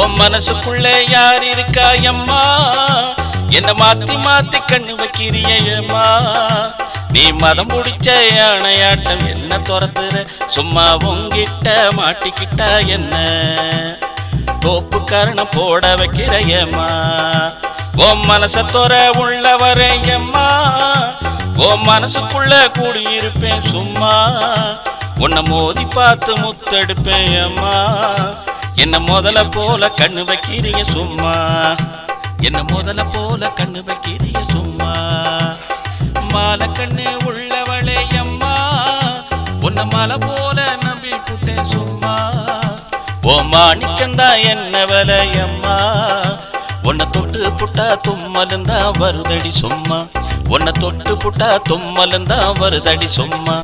உன் மனசுக்குள்ள யார் இருக்கா அம்மா? என்ன மாத்தி மாத்தி கண்ணு வைக்கிறியம்மா? நீ மதம் பிடிச்ச யானையாட்டம் என்ன துரத்துற? சும்மா உங்கிட்ட மாட்டிக்கிட்டா என்ன? தோப்பு கரணம் போட வைக்கிறையம்மா. உன் மனச தொற உள்ள வரையம்மா. உன் மனசுக்குள்ள கூடியிருப்பேன் சும்மா. உன்னை மோதி பார்த்து முத்தெடுப்பேன் அம்மா. என்ன முதல போல கண்ணு வைக்கிறிய சும்மா. என்ன முதல போல கண்ணு வைக்கிறிய சும்மா. மாலை கண்ணு உள்ளவளே அம்மா. உன்னை மலை போல நம்பி புட்டேன் சும்மா. ஓ மாணிக்கந்தா என்ன வலையம்மா. உன்னை தொட்டு புட்டா தும்மலுந்தா வருதடி சும்மா. உன்னை தொட்டு புட்டா தும்மலுந்தா வருதடி சும்மா.